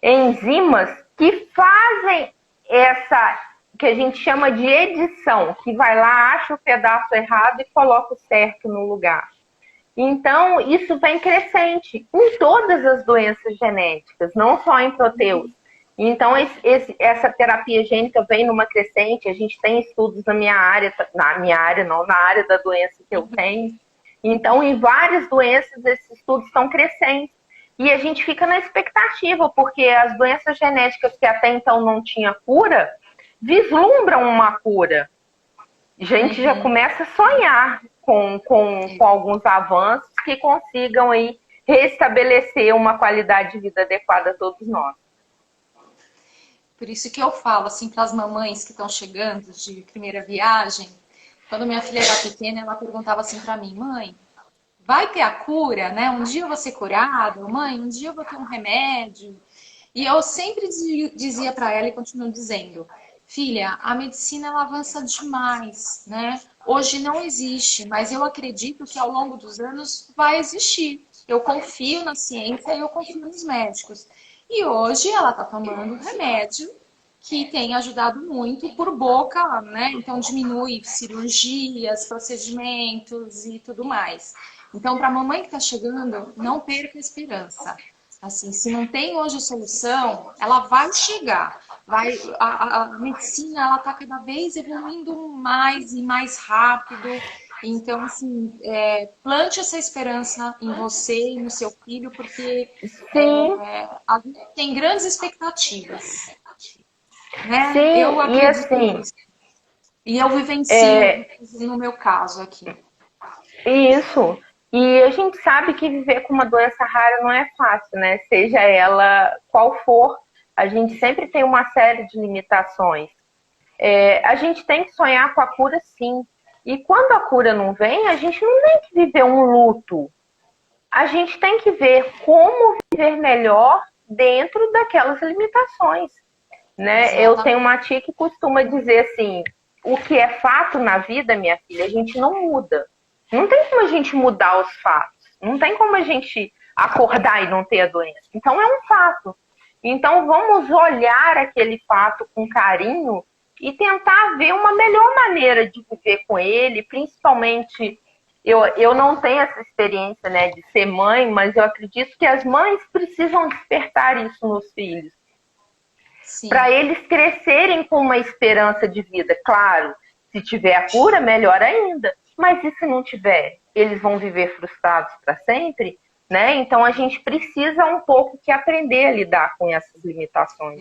enzimas que fazem essa, que a gente chama de edição, que vai lá, acha o pedaço errado e coloca o certo no lugar. Então, isso vem crescente em todas as doenças genéticas, não só em proteus. Então, essa terapia gênica vem numa crescente, a gente tem estudos na área da doença que eu tenho. Então, em várias doenças, esses estudos estão crescendo. E a gente fica na expectativa, porque as doenças genéticas que até então não tinha cura, vislumbram uma cura. A gente já começa a sonhar com alguns avanços que consigam aí restabelecer uma qualidade de vida adequada a todos nós. Por isso que eu falo assim para as mamães que estão chegando de primeira viagem, quando minha filha era pequena, ela perguntava assim para mim, mãe, vai ter a cura, né? Um dia eu vou ser curada, mãe, um dia eu vou ter um remédio. E eu sempre dizia para ela e continuo dizendo, filha, a medicina ela avança demais, né? Hoje não existe, mas eu acredito que ao longo dos anos vai existir. Eu confio na ciência e eu confio nos médicos. E hoje ela está tomando um remédio que tem ajudado muito por boca, né? Então diminui cirurgias, procedimentos e tudo mais. Então, para a mamãe que está chegando, não perca a esperança. Assim, se não tem hoje solução, ela vai chegar. A medicina ela está cada vez evoluindo mais e mais rápido. Então, assim, plante essa esperança em você e no seu filho, porque a gente tem grandes expectativas. Né? Sim, Eu e acredito assim, nisso. E eu vivencio no meu caso aqui. isso. E a gente sabe que viver com uma doença rara não é fácil, né? Seja ela qual for, a gente sempre tem uma série de limitações. A gente tem que sonhar com a cura, sim. E quando a cura não vem, a gente não tem que viver um luto. A gente tem que ver como viver melhor dentro daquelas limitações, né? Eu tenho uma tia que costuma dizer assim, o que é fato na vida, minha filha, a gente não muda. Não tem como a gente mudar os fatos. Não tem como a gente acordar e não ter a doença. Então é um fato. Então vamos olhar aquele fato com carinho e tentar ver uma melhor maneira de viver com ele, principalmente eu não tenho essa experiência, né, de ser mãe, mas eu acredito que as mães precisam despertar isso nos filhos. Para eles crescerem com uma esperança de vida. Claro, se tiver a cura, melhor ainda. Mas e se não tiver? Eles vão viver frustrados para sempre? Né? Então a gente precisa um pouco que aprender a lidar com essas limitações.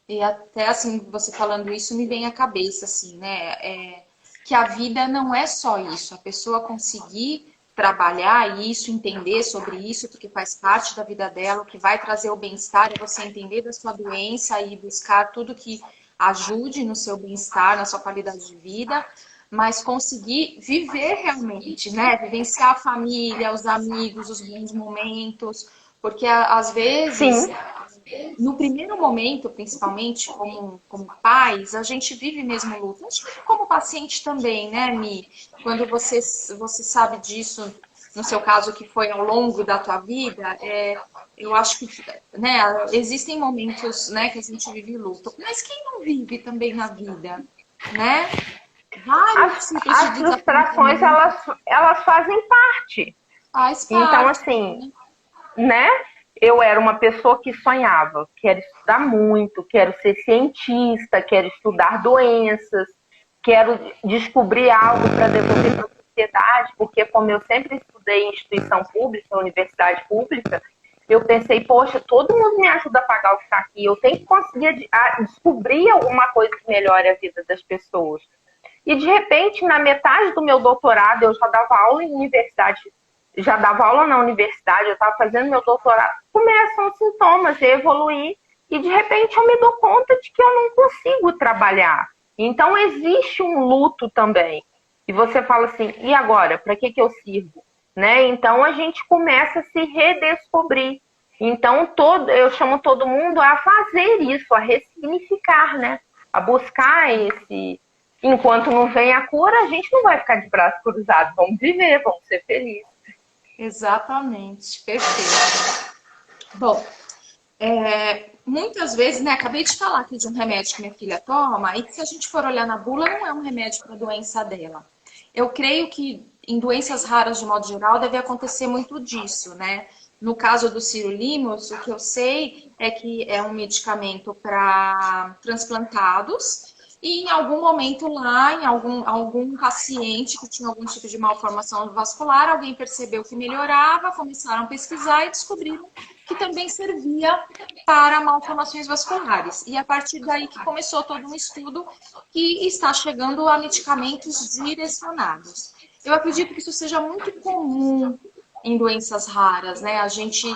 E até assim, você falando isso me vem à cabeça, assim, né? Que a vida não é só isso. A pessoa conseguir trabalhar isso, entender sobre isso, porque faz parte da vida dela, o que vai trazer o bem-estar é você entender da sua doença e buscar tudo que ajude no seu bem-estar, na sua qualidade de vida, mas conseguir viver realmente, né? Vivenciar a família, os amigos, os bons momentos, porque às vezes... Sim. No primeiro momento, principalmente como pais, a gente vive mesmo luta. Acho que como paciente também, né, Mi? Quando você sabe disso, no seu caso, que foi ao longo da tua vida, eu acho que né, existem momentos, né, que a gente vive luta. Mas quem não vive também na vida, né? As frustrações, elas fazem parte. Faz parte. Então, assim, né? Eu era uma pessoa que sonhava, quero estudar muito, quero ser cientista, quero estudar doenças, quero descobrir algo para devolver para a sociedade, porque como eu sempre estudei em instituição pública, universidade pública, eu pensei, poxa, todo mundo me ajuda a pagar o que está aqui, eu tenho que conseguir descobrir alguma coisa que melhore a vida das pessoas. E de repente, na metade do meu doutorado, eu já dava aula em universidade, já dava aula na universidade, eu estava fazendo meu doutorado, começam os sintomas a evoluir e de repente eu me dou conta de que eu não consigo trabalhar. Então existe um luto também. E você fala assim, e agora? Para que eu sirvo? Né? Então a gente começa a se redescobrir. Então eu chamo todo mundo a fazer isso, a ressignificar, né? A buscar esse... Enquanto não vem a cura, a gente não vai ficar de braços cruzados. Vamos viver, vamos ser felizes. Exatamente, perfeito. Bom, muitas vezes, né, acabei de falar aqui de um remédio que minha filha toma, e que se a gente for olhar na bula, não é um remédio para a doença dela. Eu creio que em doenças raras, de modo geral, deve acontecer muito disso, né? No caso do sirolimus, o que eu sei é que é um medicamento para transplantados, E em algum momento lá, em algum paciente que tinha algum tipo de malformação vascular, alguém percebeu que melhorava, começaram a pesquisar e descobriram que também servia para malformações vasculares. E a partir daí que começou todo um estudo que está chegando a medicamentos direcionados. Eu acredito que isso seja muito comum em doenças raras, né? A gente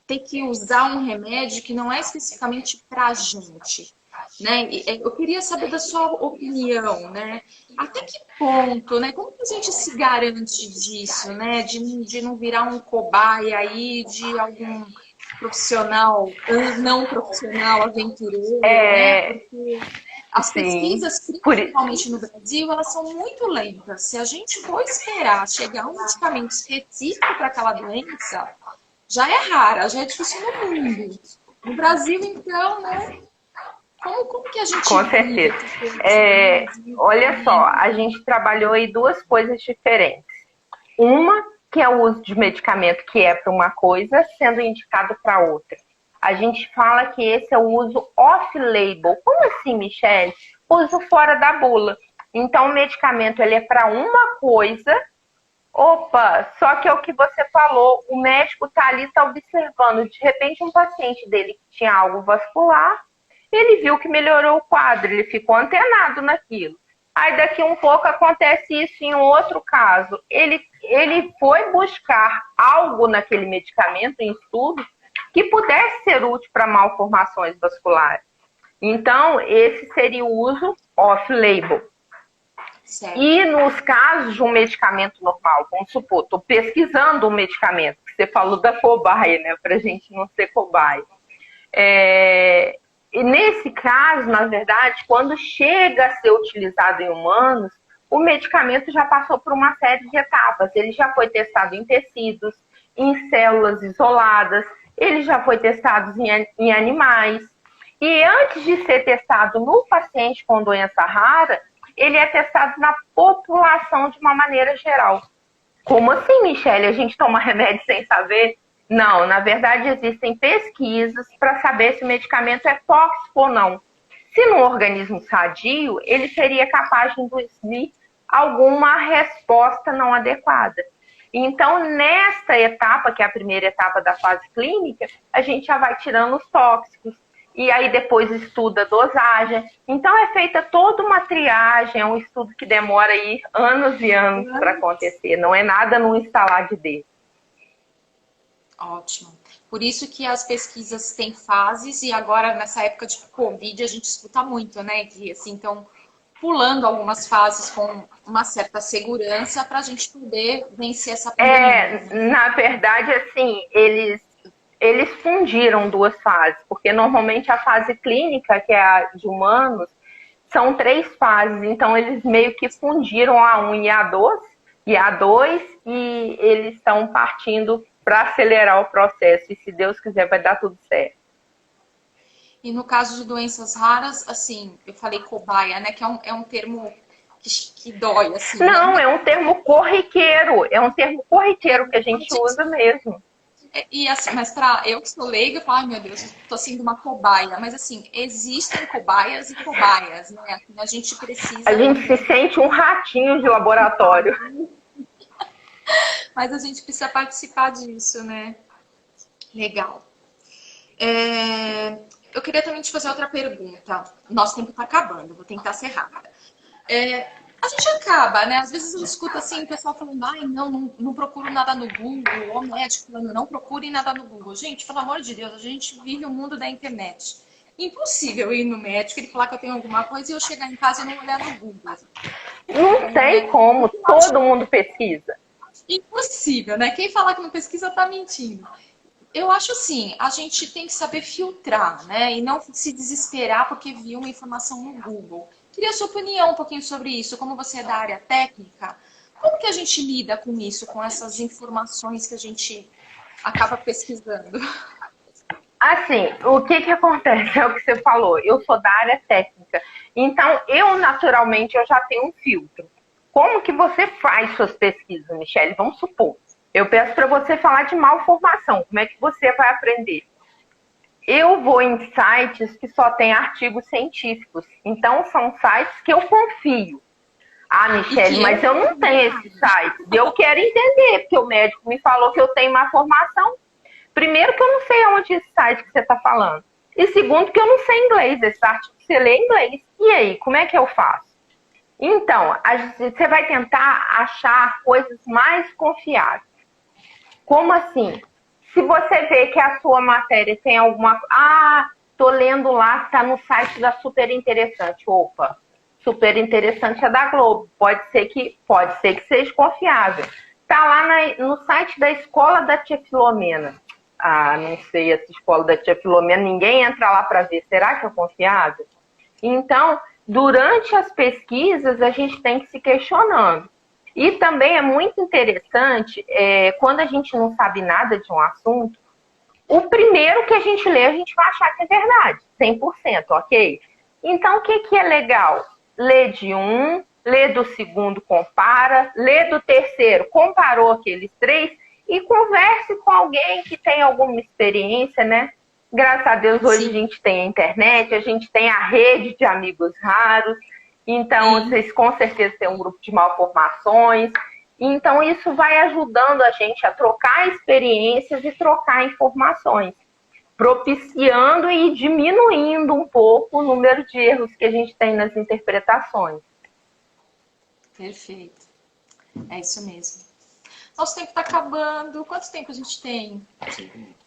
ter que usar um remédio que não é especificamente para a gente. Né? Eu queria saber da sua opinião, né? Até que ponto, né? Como que a gente se garante disso, né? De não virar um cobaia aí de algum profissional, não profissional, aventureiro, né? Porque as pesquisas, principalmente no Brasil, elas são muito lentas. Se a gente for esperar chegar um medicamento específico para aquela doença, já é rara, já é difícil no mundo. No Brasil, então, né? Como que a gente... Com certeza. Olha só, a gente trabalhou aí duas coisas diferentes. Uma, que é o uso de medicamento que é para uma coisa, sendo indicado para outra. A gente fala que esse é o uso off-label. Como assim, Michele? Uso fora da bula. Então, o medicamento ele é para uma coisa. Opa, só que é o que você falou, o médico está ali, está observando. De repente, um paciente dele que tinha algo vascular, ele viu que melhorou o quadro, ele ficou antenado naquilo. Aí daqui um pouco acontece isso em outro caso. Ele foi buscar algo naquele medicamento em estudo que pudesse ser útil para malformações vasculares. Então, esse seria o uso off-label. E nos casos de um medicamento normal, vamos supor, estou pesquisando um medicamento, que você falou da cobaia, né, para a gente não ser cobaia. E nesse caso, na verdade, quando chega a ser utilizado em humanos, o medicamento já passou por uma série de etapas. Ele já foi testado em tecidos, em células isoladas, ele já foi testado em animais. E antes de ser testado no paciente com doença rara, ele é testado na população de uma maneira geral. Como assim, Michele? A gente toma remédio sem saber? Não, na verdade existem pesquisas para saber se o medicamento é tóxico ou não. Se no organismo sadio, ele seria capaz de induzir alguma resposta não adequada. Então, nesta etapa, que é a primeira etapa da fase clínica, a gente já vai tirando os tóxicos. E aí depois estuda a dosagem. Então é feita toda uma triagem, é um estudo que demora aí anos e anos para acontecer. Não é nada num instalar de dedo. Ótimo. Por isso que as pesquisas têm fases e agora nessa época de Covid a gente escuta muito, né? Que assim, então pulando algumas fases com uma certa segurança para a gente poder vencer essa pandemia. Na verdade, assim, eles fundiram duas fases, porque normalmente a fase clínica, que é a de humanos, são 3 fases, então eles meio que fundiram a 1 e a 2, e eles estão partindo para acelerar o processo, e se Deus quiser vai dar tudo certo. E no caso de doenças raras, assim, eu falei cobaia, né, que é um termo que dói, assim. Não, né? É um termo corriqueiro, que a gente usa mesmo. E assim, mas eu que sou leiga, eu falo, ai meu Deus, tô sendo uma cobaia. Mas assim, existem cobaias e cobaias, né? A gente precisa... A gente se sente um ratinho de laboratório. Mas a gente precisa participar disso, né? Legal. Eu queria também te fazer outra pergunta. Nosso tempo tá acabando, vou tentar ser rápida. A gente acaba, né? Às vezes eu escuto assim, o pessoal falando, ai, não procuro nada no Google, ou médico falando, não procure nada no Google. Gente, pelo amor de Deus, a gente vive o mundo da internet. Impossível ir no médico, ele falar que eu tenho alguma coisa e eu chegar em casa e não olhar no Google. Não tem como, todo mundo pesquisa. Impossível, né? Quem falar que não pesquisa tá mentindo. Eu acho assim, a gente tem que saber filtrar, né? E não se desesperar porque viu uma informação no Google. Queria a sua opinião um pouquinho sobre isso. Como você é da área técnica, como que a gente lida com isso, com essas informações que a gente acaba pesquisando? Assim, o que acontece? É o que você falou. Eu sou da área técnica. Então, naturalmente, eu já tenho um filtro. Como que você faz suas pesquisas, Michele? Vamos supor. Eu peço para você falar de malformação. Como é que você vai aprender? eu vou em sites que só tem artigos científicos. Então, são sites que eu confio. Ah, Michele, mas eu não tenho esses sites. Eu quero entender, porque o médico me falou que eu tenho uma formação. Primeiro, que eu não sei aonde esse site que você está falando. E segundo, que eu não sei inglês. Esse artigo você lê em inglês. E aí, como é que eu faço? Então, você vai tentar achar coisas mais confiáveis. Como assim? Se você vê que a sua matéria tem alguma... Ah, tô lendo lá, tá no site da Super Interessante. Opa, Super Interessante é da Globo. Pode ser que seja confiável. Tá lá no site da Escola da Tia Filomena. Ah, não sei, essa Escola da Tia Filomena, ninguém entra lá para ver. Será que é confiável? Então, durante as pesquisas, a gente tem que se questionando. E também é muito interessante, quando a gente não sabe nada de um assunto, o primeiro que a gente lê, a gente vai achar que é verdade, 100%, ok? Então, o que é legal? Lê de um, lê do segundo, compara, lê do terceiro, comparou aqueles três e converse com alguém que tem alguma experiência, né? Graças a Deus, hoje a gente tem a internet, a gente tem a rede de amigos raros, então vocês com certeza têm um grupo de malformações. Então, isso vai ajudando a gente a trocar experiências e trocar informações, propiciando e diminuindo um pouco o número de erros que a gente tem nas interpretações. Perfeito. É isso mesmo. Nosso tempo está acabando. Quanto tempo a gente tem?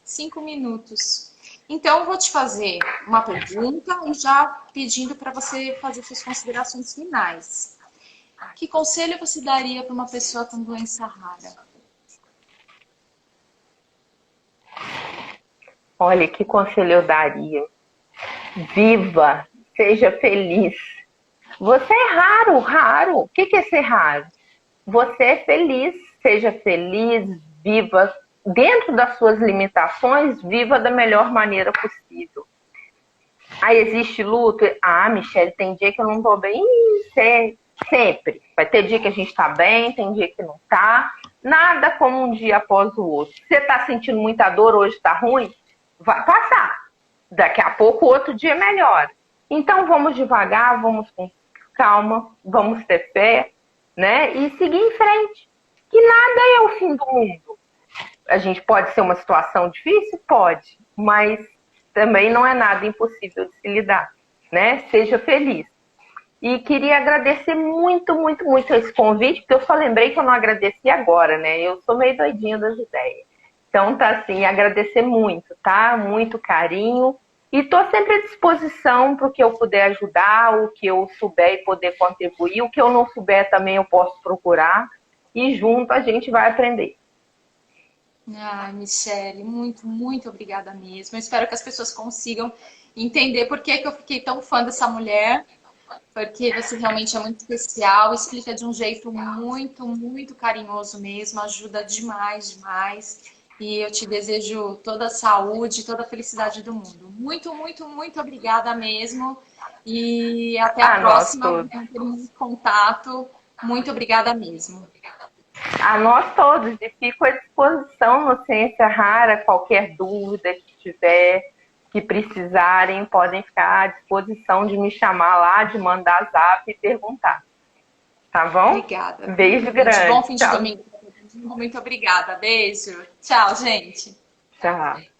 5 minutos. Então, eu vou te fazer uma pergunta e já pedindo para você fazer suas considerações finais. Que conselho você daria para uma pessoa com doença rara? Olha, que conselho eu daria. Viva, seja feliz. Você é raro, raro. O que é ser raro? Você é feliz, seja feliz, viva dentro das suas limitações, viva da melhor maneira possível. Ah, existe luto? Ah, Michele, tem dia que eu não tô bem? Sempre. Vai ter dia que a gente tá bem, tem dia que não tá. Nada como um dia após o outro. Você tá sentindo muita dor, hoje tá ruim? Vai passar. Daqui a pouco, outro dia melhora. Então, vamos devagar, vamos com calma, vamos ter fé, né? E seguir em frente. Que nada é o fim do mundo. A gente pode ser uma situação difícil? Pode. Mas também não é nada impossível de se lidar, né? Seja feliz. E queria agradecer muito, muito, muito esse convite, porque eu só lembrei que eu não agradeci agora, né? Eu sou meio doidinha das ideias. Então, tá assim, agradecer muito, tá? Muito carinho. E estou sempre à disposição para o que eu puder ajudar, o que eu souber e poder contribuir. O que eu não souber também eu posso procurar. E junto a gente vai aprender. Ah, Michele, muito, muito obrigada mesmo. Eu espero que as pessoas consigam entender por que eu fiquei tão fã dessa mulher. Porque você realmente é muito especial, explica de um jeito muito, muito carinhoso mesmo, ajuda demais, demais. E eu te desejo toda a saúde, toda a felicidade do mundo. Muito, muito, muito obrigada mesmo. E até a próxima. Vamos ter contato. Muito obrigada mesmo. A nós todos. E fico à disposição no Ciência Rara. Qualquer dúvida que tiver, que precisarem, podem ficar à disposição de me chamar lá, de mandar zap e perguntar. Tá bom? Obrigada. Beijo grande. Bom fim de domingo. Muito obrigada. Beijo. Tchau, gente. Tchau.